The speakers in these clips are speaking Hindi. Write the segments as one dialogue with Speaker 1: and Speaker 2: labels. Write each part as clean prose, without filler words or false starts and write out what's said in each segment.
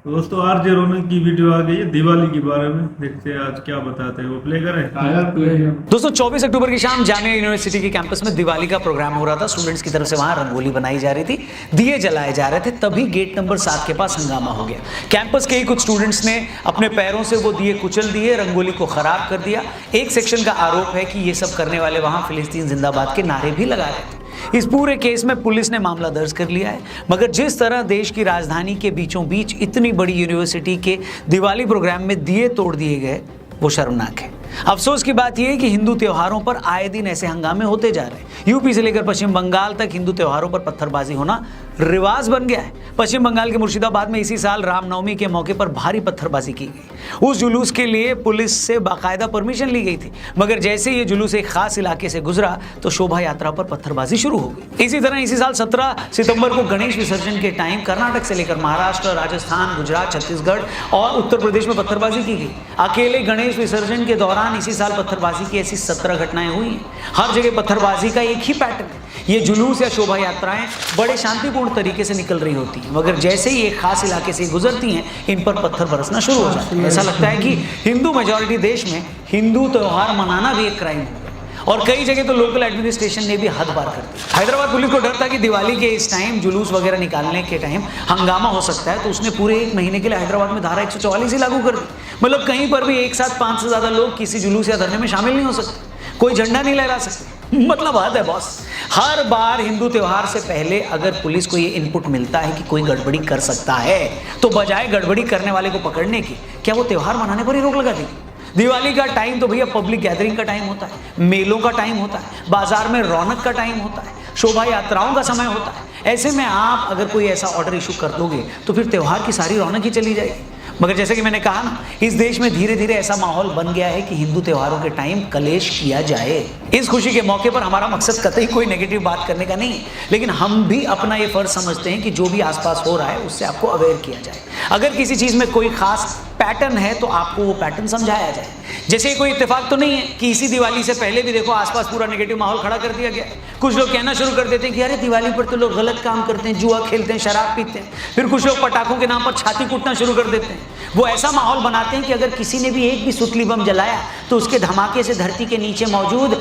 Speaker 1: दोस्तों आज जे रौनक की वीडियो आ गई है दिवाली के बारे में। देखते हैं आज क्या बताते हैं, वो प्ले करें।
Speaker 2: दोस्तों 24 अक्टूबर की शाम जामिया यूनिवर्सिटी के कैंपस में दिवाली का प्रोग्राम हो रहा था। स्टूडेंट्स की तरफ से वहां रंगोली बनाई जा रही थी, दिए जलाए जा रहे थे। तभी गेट नंबर 7 के पास हंगामा हो गया। कैंपस के ही कुछ स्टूडेंट्स ने अपने पैरों से वो दिए कुचल दिए, रंगोली को खराब कर दिया। एक सेक्शन का आरोप है कि ये सब करने वाले वहां फिलिस्तीन जिंदाबाद के नारे भी लगा रहे थे। इस पूरे केस में पुलिस ने मामला दर्ज कर लिया है। मगर जिस तरह देश की राजधानी के बीचों बीच इतनी बड़ी यूनिवर्सिटी के दिवाली प्रोग्राम में दिए तोड़ दिए गए, वो शर्मनाक है। अफसोस की बात यह है कि हिंदू त्योहारों पर आए दिन ऐसे हंगामे होते जा रहे हैं। यूपी से लेकर पश्चिम बंगाल तक हिंदू त्योहारों पर पत्थरबाजी होना रिवाज बन गया है। पश्चिम बंगाल के मुर्शिदाबाद में इसी साल रामनवमी के मौके पर भारी पत्थरबाजी की गई। उस जुलूस के लिए पुलिस से बाकायदा परमिशन ली गई थी, मगर जैसे ये जुलूस एक खास इलाके से गुजरा तो शोभा यात्रा पर पत्थरबाजी शुरू हो गई। इसी तरह इसी साल 17 सितंबर को गणेश विसर्जन के टाइम कर्नाटक से लेकर महाराष्ट्र, राजस्थान, गुजरात, छत्तीसगढ़ और उत्तर प्रदेश में पत्थरबाजी की गई। अकेले गणेश विसर्जन के दौरान इसी साल पत्थरबाजी की ऐसी 17 घटनाएं हुई हैं। हर जगह पत्थरबाजी का एक ही पैटर्न है। ये जुलूस या शोभा यात्राएं बड़े शांतिपूर्ण तरीके से निकल रही होती हैं, मगर जैसे ही एक खास इलाके से गुजरती हैं, इन पर पत्थर बरसना शुरू हो जाता है। ऐसा लगता है कि हिंदू मेजॉरिटी देश में हिंदू त्योहार मनाना भी एक क्राइम हो गया। और कई जगह तो लोकल एडमिनिस्ट्रेशन ने भी हद पार कर दी। हैदराबाद पुलिस को डर था कि दिवाली के इस टाइम जुलूस वगैरह निकालने के टाइम हंगामा हो सकता है, तो उसने पूरे एक महीने के लिए हैदराबाद में धारा 144 ही लागू कर दी। मतलब कहीं पर भी एक साथ 5 से ज्यादा लोग किसी जुलूस या धरने में शामिल नहीं हो सकते, कोई झंडा नहीं लहरा सकते। मतलब हद है बॉस। हर बार हिंदू त्योहार से पहले अगर पुलिस को ये इनपुट मिलता है कि कोई गड़बड़ी कर सकता है, तो बजाय गड़बड़ी करने वाले को पकड़ने की, क्या वो त्योहार मनाने पर ही रोक लगा देगी? दिवाली का टाइम तो भैया पब्लिक गैदरिंग का टाइम होता है, मेलों का टाइम होता है, बाजार में रौनक का टाइम होता है, शोभा यात्राओं का समय होता है। ऐसे में आप अगर कोई ऐसा ऑर्डर इशू कर दोगे तो फिर त्योहार की सारी रौनक ही चली जाएगी। मगर जैसे कि मैंने कहा ना, इस देश में धीरे धीरे ऐसा माहौल बन गया है कि हिंदू त्योहारों के टाइम कलेश किया जाए। इस खुशी के मौके पर हमारा मकसद कतई कोई नेगेटिव बात करने का नहीं है, लेकिन हम भी अपना ये फर्ज समझते हैं कि जो भी आसपास हो रहा है उससे आपको अवेयर किया जाए। अगर किसी चीज में कोई खास पैटर्न है तो आपको वो पैटर्न समझाया जाए। जैसे कोई इत्तेफाक तो नहीं है कि इसी दिवाली से पहले भी देखो आसपास पूरा नेगेटिव माहौल खड़ा कर दिया गया। कुछ लोग कहना शुरू कर देते हैं कि अरे दिवाली पर तो लोग गलत काम करते हैं, जुआ खेलते हैं, शराब पीते हैं। फिर कुछ लोग पटाखों के नाम पर छाती कूटना शुरू कर देते हैं। वो ऐसा माहौल बनाते हैं कि अगर किसी ने भी एक भी सुतली बम जलाया तो उसके धमाके से धरती के नीचे मौजूद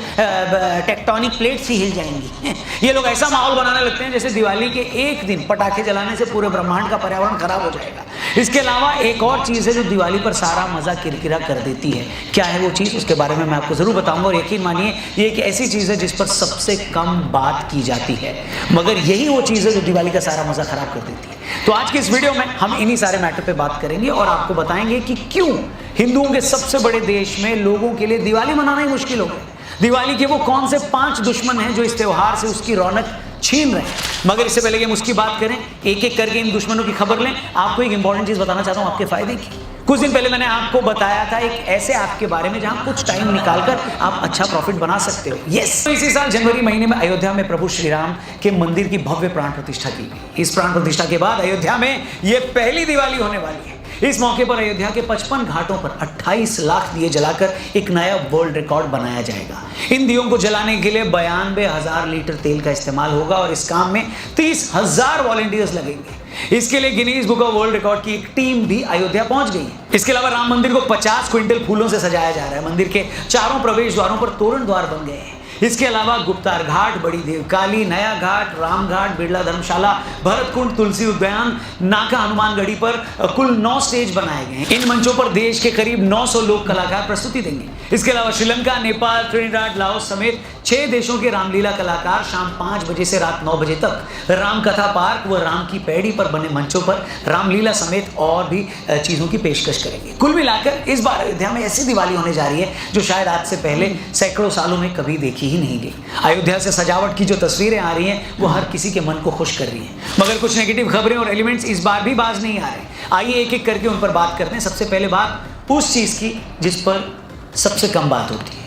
Speaker 2: टेक्टोनिक प्लेट्स ही हिल जाएंगी। ये लोग ऐसा माहौल बनाने लगते हैं जैसे दिवाली के एक दिन पटाखे जलाने से पूरे ब्रह्मांड का पर्यावरण खराब हो जाएगा। इसके अलावा एक और चीज़ है जो दिवाली पर सारा मजा किरकिरा कर देती है। क्या है वो चीज़, उसके बारे में मैं आपको जरूर बताऊंगा। और यकीन मानिए ये एक ऐसी चीज़ है जिस पर सबसे कम बात की जाती है, मगर यही वो चीज़ है जो दिवाली का सारा मजा खराब कर देती है। तो आज की इस वीडियो में हम इन्हीं सारे मैटर पे बात करेंगे और आपको बताएंगे कि क्यों हिंदुओं के सबसे बड़े देश में लोगों के लिए दिवाली मनाना ही मुश्किल हो गया। दिवाली के वो कौन से 5 दुश्मन हैं जो इस त्योहार से उसकी रौनक छीन रहे हैं। मगर इससे पहले कि हम उसकी बात करें, एक एक करके इन दुश्मनों की खबर लें, आपको एक इंपॉर्टेंट चीज बताना चाहता हूं आपके फायदे की। कुछ दिन पहले मैंने आपको बताया था एक ऐसे ऐप के बारे में जहां कुछ टाइम निकालकर आप अच्छा प्रॉफिट बना सकते हो। यस, इसी साल जनवरी महीने में अयोध्या में प्रभु श्री राम के मंदिर की भव्य प्राण प्रतिष्ठा की गई। इस प्राण प्रतिष्ठा के बाद अयोध्या में ये पहली दिवाली होने वाली है। इस मौके पर अयोध्या के 55 घाटों पर 28 लाख दिए जलाकर एक नया वर्ल्ड रिकॉर्ड बनाया जाएगा। इन दियों को जलाने के लिए 92,000 लीटर तेल का इस्तेमाल होगा और इस काम में 30,000 वॉलंटियर्स लगेंगे। इसके लिए Guinness book of world record की एक टीम भी अयोध्या पहुंच गई है। इसके अलावा राम मंदिर को 50 क्विंटल फूलों से सजाया जा रहा है। मंदिर के चारों प्रवेश द्वारों पर तोरण द्वार बन गए हैं। इसके अलावा गुप्तार घाट, बड़ी देवकाली, नया घाट, राम घाट, बिरला धर्मशाला, भरतकुंड, तुलसी उद्यान, नाका हनुमानगढ़ी पर कुल 9 स्टेज बनाए गए हैं। इन मंचों पर देश के करीब 900 लोक कलाकार प्रस्तुति देंगे। इसके अलावा श्रीलंका, नेपाल, त्रिनिडाद, लाओस समेत 6 देशों के रामलीला कलाकार शाम 5 बजे से रात 9 बजे तक राम कथा पार्क व राम की पैड़ी पर बने मंचों पर रामलीला समेत और भी चीजों की पेशकश करेंगे। कुल मिलाकर इस बार अयोध्या में ऐसी दिवाली होने जा रही है जो शायद आज से पहले सैकड़ों सालों में कभी देखी ही नहीं गई। अयोध्या से सजावट की जो तस्वीरें आ रही हैं वो हर किसी के मन को खुश कर रही हैं, मगर कुछ नेगेटिव खबरें और एलिमेंट्स इस बार भी बाज नहीं आ रहे। आइए एक एक करके उन पर बात करते हैं। सबसे पहले बात उस चीज की जिस पर सबसे कम बात होती है।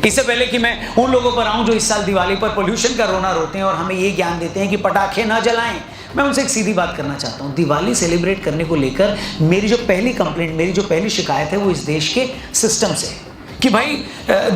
Speaker 2: इससे पहले कि मैं उन लोगों पर आऊं जो इस साल दिवाली पर पोल्यूशन का रोना रोते हैं और हमें ये ज्ञान देते हैं कि पटाखे ना जलाएं, मैं उनसे एक सीधी बात करना चाहता हूं। दिवाली सेलिब्रेट करने को लेकर मेरी जो पहली कंप्लेंट, मेरी जो पहली शिकायत है वो इस देश के सिस्टम से है कि भाई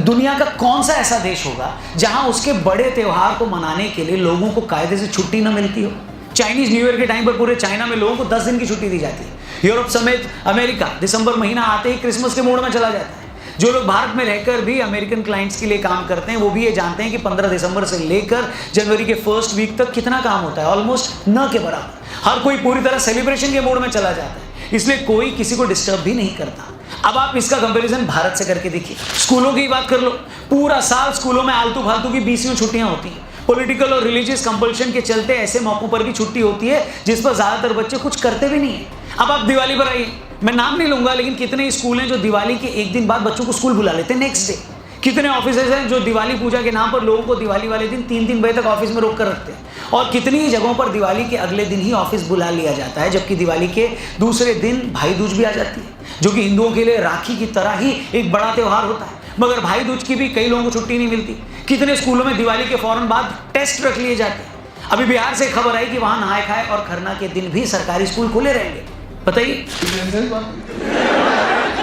Speaker 2: दुनिया का कौन सा ऐसा देश होगा जहां उसके बड़े त्योहार को मनाने के लिए लोगों को कायदे से छुट्टी ना मिलती हो। चाइनीज न्यू ईयर के टाइम पर पूरे चाइना में लोगों को 10 दिन की छुट्टी दी जाती है। यूरोप समेत अमेरिका दिसंबर महीना आते ही क्रिसमस के मूड में चला जाता है। जो लोग भारत में रहकर भी अमेरिकन क्लाइंट्स के लिए काम करते हैं वो भी ये जानते हैं कि 15 दिसंबर से लेकर जनवरी के फर्स्ट वीक तक कितना काम होता है, ऑलमोस्ट न के बराबर। हर कोई पूरी तरह सेलिब्रेशन के मूड में चला जाता है, इसलिए कोई किसी को डिस्टर्ब भी नहीं करता। अब आप इसका कंपैरिजन भारत से करके देखिए। स्कूलों की बात कर लो, पूरा साल स्कूलों में आलतू फालतू की 20 छुट्टियां होती हैं। पॉलिटिकल और रिलीजियस कंपल्शन के चलते ऐसे मौकों पर भी छुट्टी होती है जिस पर ज्यादातर बच्चे कुछ करते भी नहीं है। अब आप दिवाली पर आइए, मैं नाम नहीं लूंगा, लेकिन कितने स्कूल हैं जो दिवाली के एक दिन बाद बच्चों को स्कूल बुला लेते हैं नेक्स्ट डे। कितने ऑफिसेज हैं जो दिवाली पूजा के नाम पर लोगों को दिवाली वाले दिन 3-3 बजे तक ऑफिस में रोक कर रखते हैं। और कितनी ही जगहों पर दिवाली के अगले दिन ही ऑफिस बुला लिया जाता है, जबकि दिवाली के दूसरे दिन भाई दूज भी आ जाती है, जो कि हिंदुओं के लिए राखी की तरह ही एक बड़ा त्यौहार होता है। मगर भाई दूज की भी कई लोगों को छुट्टी नहीं मिलती। कितने स्कूलों में दिवाली के फौरन बाद टेस्ट रख लिए जाते हैं। अभी बिहार से खबर आई कि वहां नहाए खाए और खरना के दिन भी सरकारी स्कूल खुले रहेंगे। बताइए,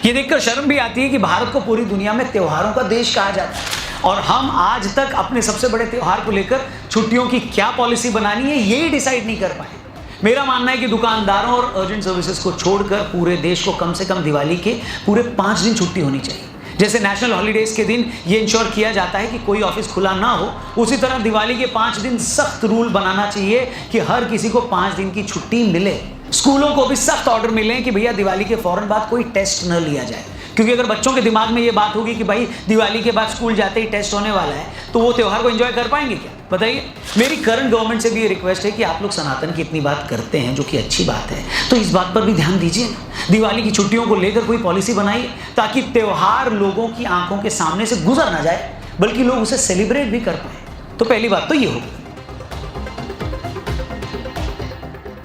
Speaker 2: ये देखकर शर्म भी आती है कि भारत को पूरी दुनिया में त्योहारों का देश कहा जाता है और हम आज तक अपने सबसे बड़े त्योहार को लेकर छुट्टियों की क्या पॉलिसी बनानी है यही डिसाइड नहीं कर पाए। मेरा मानना है कि दुकानदारों और अर्जेंट सर्विसेज को छोड़कर पूरे देश को कम से कम दिवाली के पूरे 5 दिन छुट्टी होनी चाहिए। जैसे नेशनल हॉलीडेज के दिन ये इंश्योर किया जाता है कि कोई ऑफिस खुला ना हो, उसी तरह दिवाली के 5 दिन सख्त रूल बनाना चाहिए कि हर किसी को 5 दिन की छुट्टी मिले। स्कूलों को भी सख्त ऑर्डर मिले कि भैया दिवाली के फौरन बाद कोई टेस्ट न लिया जाए, क्योंकि अगर बच्चों के दिमाग में ये बात होगी कि भाई दिवाली के बाद स्कूल जाते ही टेस्ट होने वाला है, तो वो त्योहार को एंजॉय कर पाएंगे क्या? बताइए। मेरी करंट गवर्नमेंट से भी ये रिक्वेस्ट है कि आप लोग सनातन की इतनी बात करते हैं, जो कि अच्छी बात है, तो इस बात पर भी ध्यान दीजिए ना। दिवाली की छुट्टियों को लेकर कोई पॉलिसी बनाइए ताकि त्योहार लोगों की आंखों के सामने से गुजर ना जाए, बल्कि लोग उसे सेलिब्रेट भी कर पाए। तो पहली बात तो ये होगी।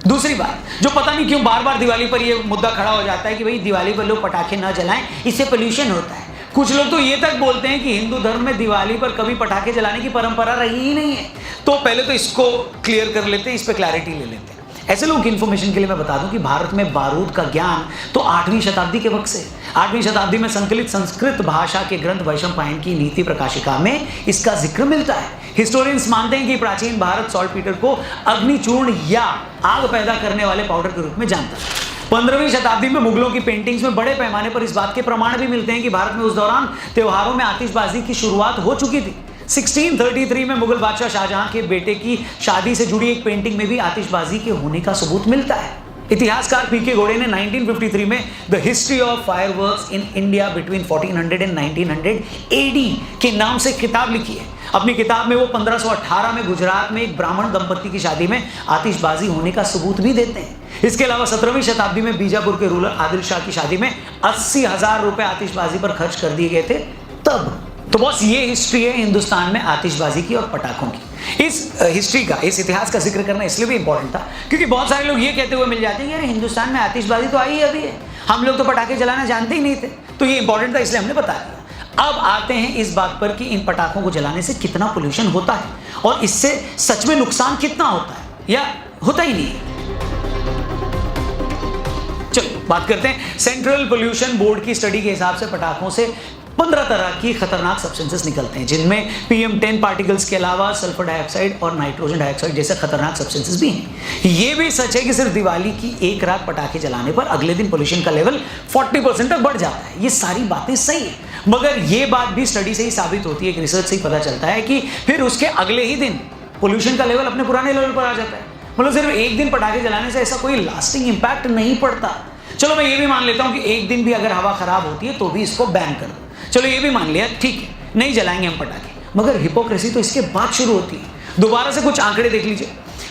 Speaker 2: दूसरी बात, जो पता नहीं क्यों बार बार दिवाली पर ये मुद्दा खड़ा हो जाता है कि भाई दिवाली पर लोग पटाखे ना जलाएं, इससे पोल्यूशन होता है। कुछ लोग तो ये तक बोलते हैं कि हिंदू धर्म में दिवाली पर कभी पटाखे जलाने की परंपरा रही ही नहीं है। तो पहले तो इसको क्लियर कर लेते हैं, इस पर क्लैरिटी ले लेते हैं। ऐसे लोगों की इन्फॉर्मेशन के लिए मैं बता दूं कि भारत में बारूद का ज्ञान तो 8वीं शताब्दी के वक्त से, 8वीं शताब्दी में संकलित संस्कृत भाषा के ग्रंथ वैशंपायन की नीति प्रकाशिका में इसका जिक्र मिलता है। हिस्टोरियंस मानते हैं कि प्राचीन भारत सॉल्टपीटर को अग्निचूर्ण या आग पैदा करने वाले पाउडर के रूप में जानता है। 15वीं शताब्दी में मुगलों की पेंटिंग्स में बड़े पैमाने पर इस बात के प्रमाण भी मिलते हैं कि भारत में उस दौरान त्योहारों में आतिशबाजी की शुरुआत हो चुकी थी। 1633 में मुगल बादशाह शाहजहां के बेटे की शादी से जुड़ी एक पेंटिंग में भी आतिशबाजी के होने का सबूत मिलता है। इतिहासकार पीके घोड़े ने 1953 में the history of fireworks in India between 1400 and 1900 AD के नाम से किताब लिखी है। अपनी किताब में वो 1518 में गुजरात में एक ब्राह्मण दंपत्ति की शादी में आतिशबाजी होने का सबूत भी देते हैं। इसके अलावा 17वीं शताब्दी में बीजापुर के रूलर आदिल शाह की शादी में 80,000 रुपए आतिशबाजी पर खर्च कर दिए गए थे तब। तो बस ये हिस्ट्री है हिंदुस्तान में आतिशबाजी की और पटाखों की। इस हिस्ट्री का, इस इतिहास का जिक्र करना इसलिए भी इंपॉर्टेंट था क्योंकि बहुत सारे लोग ये कहते हुए मिल जाते हैं कि अरे हिंदुस्तान में आतिशबाजी तो आई अभी है, हम लोग तो पटाखे जलाना जानते ही नहीं थे। तो ये इंपॉर्टेंट था, इसलिए हमने बता दिया। अब आते हैं इस बात पर कि इन पटाखों को जलाने से कितना पोल्यूशन होता है और इससे सच में नुकसान कितना होता है या होता ही नहीं है। चलो बात करते हैं। सेंट्रल पोल्यूशन बोर्ड की स्टडी के हिसाब से पटाखों से 15 तरह की खतरनाक सब्सटेंसेस निकलते हैं, जिनमें PM10 पार्टिकल्स के अलावा सल्फर डाइऑक्साइड और नाइट्रोजन डाइऑक्साइड जैसे खतरनाक सब्सटेंसेस भी हैं। ये भी सच है कि सिर्फ दिवाली की एक रात पटाखे जलाने पर अगले दिन पोल्यूशन का लेवल 40% तक बढ़ जाता है। ये सारी बातें सही है, मगर ये बात भी स्टडी से ही साबित होती है, एक रिसर्च से ही पता चलता है कि फिर उसके अगले ही दिन पोल्यूशन का लेवल अपने पुराने लेवल पर आ जाता है। मतलब सिर्फ एक दिन पटाखे जलाने से ऐसा कोई लास्टिंग इंपैक्ट नहीं पड़ता। चलो मैं ये भी मान लेता हूं कि एक दिन भी अगर हवा खराब होती है तो भी इसको बैन कर दो, चलो ये भी मान लिया, ठीक है, नहीं जलाएंगे हम पटाखे। मगर हिपोक्रेसी तो इसके बाद शुरू होती है। दोबारा से कुछ आंकड़े देख लीजिए।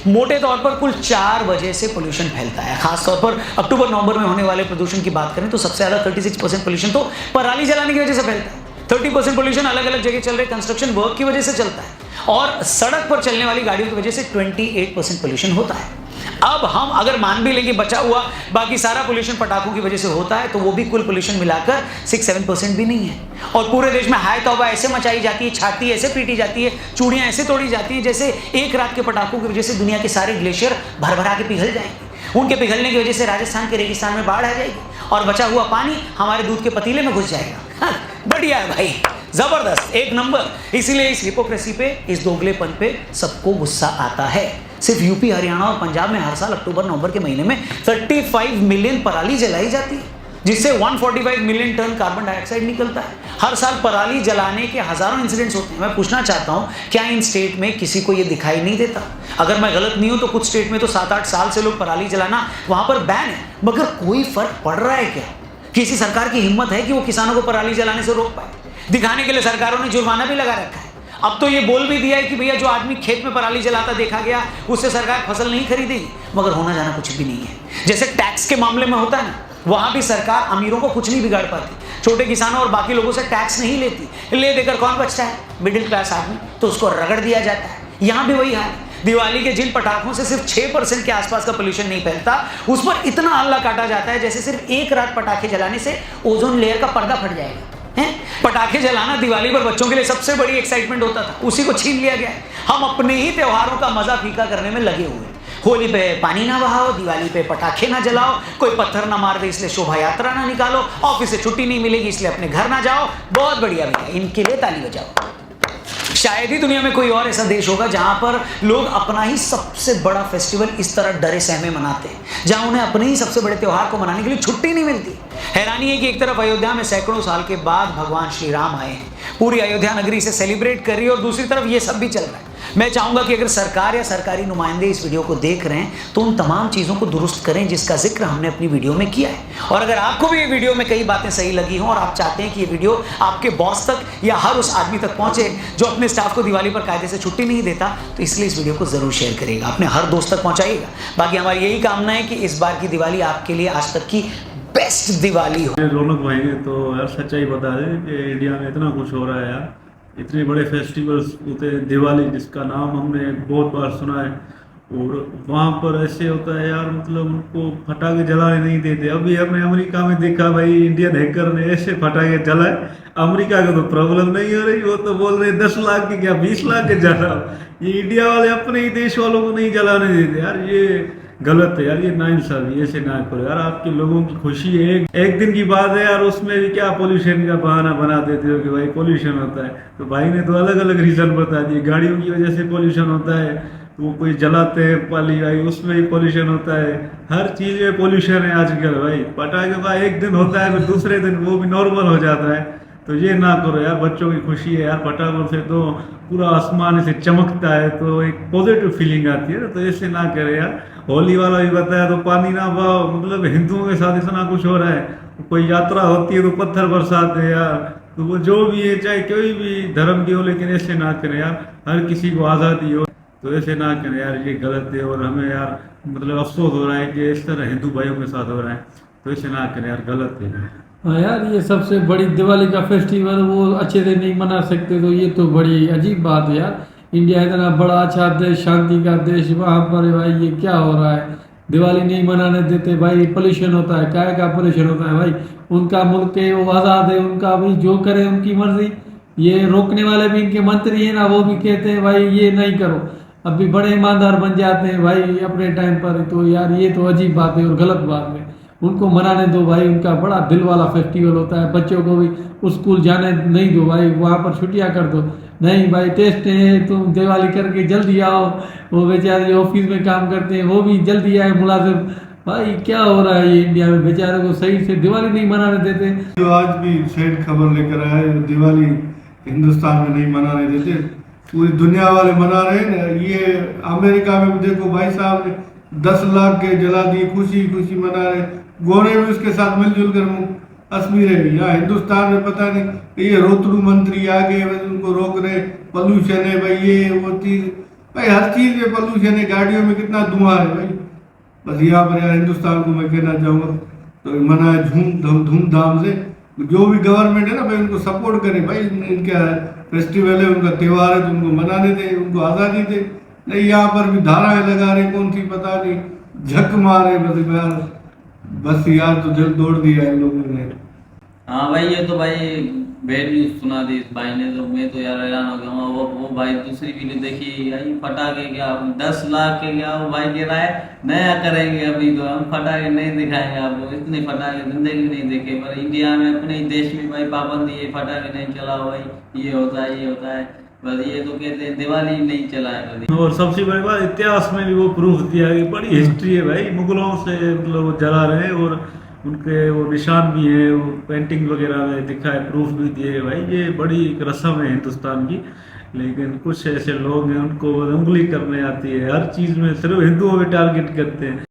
Speaker 2: मोटे तौर पर कुल 4 वजह से पोल्यूशन फैलता है। खासतौर पर अक्टूबर नवंबर में होने वाले प्रदूषण की बात करें तो सबसे ज्यादा 36% पोल्यूशन तो पराली जलाने की वजह से फैलता है। 30% पोल्यूशन अलग अलग जगह चल रहे कंस्ट्रक्शन वर्क की वजह से चलता है और सड़क पर चलने वाली गाड़ियों की वजह से 28% पोल्यूशन होता है। अब हम अगर मान भी लेंगे बचा हुआ बाकी सारा पोल्यूशन पटाखों की वजह से होता है, तो वो भी कुल पोल्यूशन मिलाकर 6-7% भी नहीं है। और पूरे देश में हाय तौबा ऐसे मचाई जाती है, छाती ऐसे पीटी जाती है, चूड़ियां ऐसे तोड़ी जाती है जैसे एक रात के पटाखों की वजह से दुनिया के सारे ग्लेशियर भर-भरा के पिघल जाएंगे। उनके पिघलने की वजह से राजस्थान के रेगिस्तान में बाढ़ आ जाएगी और बचा हुआ पानी हमारे दूध के पतीले में घुस जाएगा। बढ़िया है भाई, जबरदस्त, एक नंबर। इसीलिए इस हिपोक्रेसी पे, इस दोगलेपन पे सबको गुस्सा आता है। सिर्फ यूपी, हरियाणा और पंजाब में हर साल अक्टूबर नवंबर के महीने में 35 मिलियन पराली जलाई जाती है, जिससे 145 मिलियन टन कार्बन डाइऑक्साइड निकलता है। हर साल पराली जलाने के हजारों इंसिडेंट्स होते हैं। मैं पूछना चाहता हूं, क्या इन स्टेट में किसी को ये दिखाई नहीं देता? अगर मैं गलत नहीं हूं तो कुछ स्टेट में तो 7-8 साल से लोग पराली जलाना वहां पर बैन है, मगर कोई फर्क पड़ रहा है क्या? किसी सरकार की हिम्मत है कि वो किसानों को पराली जलाने से रोक पाए? दिखाने के लिए सरकारों ने जुर्माना भी लगा रखा है। अब तो ये बोल भी दिया है कि भैया जो आदमी खेत में पराली जलाता देखा गया उससे सरकार फसल नहीं खरीदेगी, मगर होना जाना कुछ भी नहीं है। जैसे टैक्स के मामले में होता है ना, वहां भी सरकार अमीरों को कुछ नहीं बिगाड़ पाती, छोटे किसानों और बाकी लोगों से टैक्स नहीं लेती। ले देकर कौन बचता है? मिडिल क्लास आदमी, तो उसको रगड़ दिया जाता है। यहां भी वही हाल है। दिवाली के जिन पटाखों से सिर्फ 6% के आसपास का पोल्यूशन नहीं फैलता, उस पर इतना हल्ला काटा जाता है जैसे सिर्फ एक रात पटाखे जलाने से ओजोन लेयर का पर्दा फट जाएगा। पटाखे जलाना दिवाली पर बच्चों के लिए सबसे बड़ी एक्साइटमेंट होता था, उसी को छीन लिया गया है। हम अपने ही त्योहारों का मजा फीका करने में लगे हुए हैं। होली पे पानी ना बहाओ, दिवाली पे पटाखे ना जलाओ, कोई पत्थर ना मार दे इसलिए शोभा यात्रा ना निकालो, ऑफिस से छुट्टी नहीं मिलेगी इसलिए अपने घर ना जाओ। बहुत बढ़िया भैया, इनके लिए ताली बजाओ। शायद ही दुनिया में कोई और ऐसा देश होगा जहां पर लोग अपना ही सबसे बड़ा फेस्टिवल इस तरह डरे सहमे मनाते हैं, जहां उन्हें अपने ही सबसे बड़े त्योहार को मनाने के लिए छुट्टी नहीं मिलती। हैरानी है कि एक तरफ अयोध्या में सैकड़ों साल के बाद भगवान श्री राम आए हैं, पूरी अयोध्या नगरी इसे सेलिब्रेट कर रही है, और दूसरी तरफ ये सब भी चल रहा है। मैं चाहूंगा कि अगर सरकार या सरकारी नुमाइंदे इस वीडियो को देख रहे हैं तो उन तमाम चीज़ों को दुरुस्त करें जिसका जिक्र हमने अपनी वीडियो में किया है। और अगर आपको भी ये वीडियो में कई बातें सही लगी हों और आप चाहते हैं कि ये वीडियो आपके बॉस तक या हर उस आदमी तक पहुंचे जो अपने स्टाफ को दिवाली पर कायदे से छुट्टी नहीं देता, तो इसलिए इस वीडियो को जरूर शेयर करिएगा, अपने हर दोस्त तक पहुंचाइएगा। बाकी हमारी यही कामना है कि इस बार की दिवाली आपके लिए आज तक की बेस्ट दिवाली हो।
Speaker 1: रौनक भाई ने तो यार सच्चाई बता दे कि इंडिया में इतना कुछ हो रहा है यार, इतने बड़े फेस्टिवल्स होते हैं, दिवाली जिसका नाम हमने बहुत बार सुना है, और वहाँ पर ऐसे होता है यार, मतलब उनको पटाखे जलाने नहीं देते। अभी हमने अमेरिका में देखा भाई, इंडियन हैकर ने ऐसे पटाखे जलाए, अमेरिका का तो प्रॉब्लम नहीं हो रही, वो तो बोल रहे 10 लाख के क्या 20 लाख के जला। ये इंडिया वाले अपने ही देश वालों को नहीं जलाने देते यार, ये गलत है यार, ये नाइंसाफी, ऐसे ना करो यार। आपके लोगों की खुशी है, एक दिन की बात है यार, उसमें भी क्या पोल्यूशन का बहाना बना देते हो कि भाई पोल्यूशन होता है। तो भाई ने तो अलग अलग रीजन बता दिए, गाड़ियों की वजह से पोल्यूशन होता है, तो वो कोई जलाते हैं पाली भाई, उसमें भी पोल्यूशन होता है, हर चीज में पोल्यूशन है आजकल भाई। पटाखे का एक दिन होता है, फिर दूसरे दिन वो भी नॉर्मल हो जाता है, तो ये ना करो यार। बच्चों की खुशी है यार, पटाखों से तो पूरा आसमान से चमकता है, तो एक पॉजिटिव फीलिंग आती है ना, तो ऐसे ना करे यार। होली वाला भी बताया तो पानी ना बहाओ, मतलब हिंदुओं के साथ इतना कुछ हो रहा है, कोई यात्रा होती है तो पत्थर बरसाते हैं यार, तो वो जो भी है चाहे कोई भी धर्म की हो, लेकिन ऐसे ना करें यार, हर किसी को आज़ादी हो, तो ऐसे ना करें यार, ये गलत है। और हमें यार मतलब अफसोस हो रहा है कि इस तरह हिंदू भाइयों के साथ हो रहा है, तो ऐसे ना करें यार, गलत है।
Speaker 3: हाँ यार, ये सबसे बड़ी दिवाली का फेस्टिवल वो अच्छे से नहीं मना सकते, तो ये तो बड़ी अजीब बात है यार। इंडिया इतना बड़ा अच्छा देश, शांति का देश, वहाँ पर भाई ये क्या हो रहा है? दिवाली नहीं मनाने देते भाई, पोल्यूशन होता है, काय का पोल्यूशन होता है भाई? उनका मुल्क है, वो आज़ाद है, उनका भी जो करे उनकी मर्जी। ये रोकने वाले भी इनके मंत्री हैं ना, वो भी कहते हैं भाई ये नहीं करो, अभी बड़े ईमानदार बन जाते हैं भाई अपने टाइम पर। तो यार ये तो अजीब बात है और गलत बात है, उनको मनाने दो भाई, उनका बड़ा दिल वाला फेस्टिवल होता है। बच्चों को भी स्कूल जाने नहीं दो भाई, वहाँ पर छुट्टियाँ कर दो। नहीं भाई टेस्ट है, तुम दिवाली करके जल्दी आओ। वो बेचारे ऑफिस में काम करते हैं वो भी जल्दी आए मुलाजिम। भाई क्या हो रहा है ये इंडिया में? बेचारे को सही से दिवाली नहीं मनाने देते।
Speaker 4: जो आज भी सैड खबर लेकर आया है, दिवाली हिंदुस्तान में नहीं मनाने देते, पूरी दुनिया वाले मना रहे हैं ना। ये अमेरिका में देखो भाई साहब ने 10 लाख के जला दिए, खुशी खुशी मना रहे, गोरे भी उसके साथ मिलजुल कर कश्मीर है। यहाँ हिंदुस्तान में पता नहीं, ये रोतड़ू मंत्री आ गए, उनको रोक रहे, पोल्यूशन है भाई, ये वो चीज भाई, हर चीज में पोल्यूशन है, गाड़ियों में कितना धुआं है भाई। बस यहाँ पर यार हिंदुस्तान को मैं कहना चाहूँगा तो मनाए धूमधाम से। जो भी गवर्नमेंट है ना भाई, उनको सपोर्ट करे भाई, इनका फेस्टिवल है, उनका त्यौहार है, तो उनको मनाने दे, उनको आज़ादी दे। नहीं यहाँ पर भी धाराएं लगा रहे, कौन सी पता नहीं, झक मारे बस यार, बस यार तो दिल तोड़ दिया इन लोगों ने।
Speaker 5: हाँ भाई, ये तो भाई बैड न्यूज सुना दी इस भाई ने, तो मैं तो यार हैरान हो गया। वो भाई दूसरी वीडियो देखी, भाई फटाके क्या 10 लाख के क्या, वो भाई कह रहा है नया करेंगे, अभी तो हम फटाके नहीं दिखाएंगे आपको, इतने फटाके जिंदगी नहीं देखे। पर इंडिया में अपने ही देश में भाई पाबंदी है, फटाके नहीं चलाओ भाई, ये होता है ये होता है। बस ये तो कहते हैं दिवाली नहीं चला है कभी।
Speaker 1: और सबसे बड़ी बात, इतिहास में भी वो प्रूफ दिया कि बड़ी हिस्ट्री है भाई, मुगलों से मतलब वो जला रहे हैं, और उनके वो निशान भी है, वो पेंटिंग वगैरह में दिखा है, प्रूफ भी दिए भाई। ये बड़ी एक रस्म है हिंदुस्तान की। लेकिन कुछ ऐसे लोग हैं उनको उंगली करने आती है, हर चीज़ में सिर्फ हिंदुओं पे टारगेट करते हैं।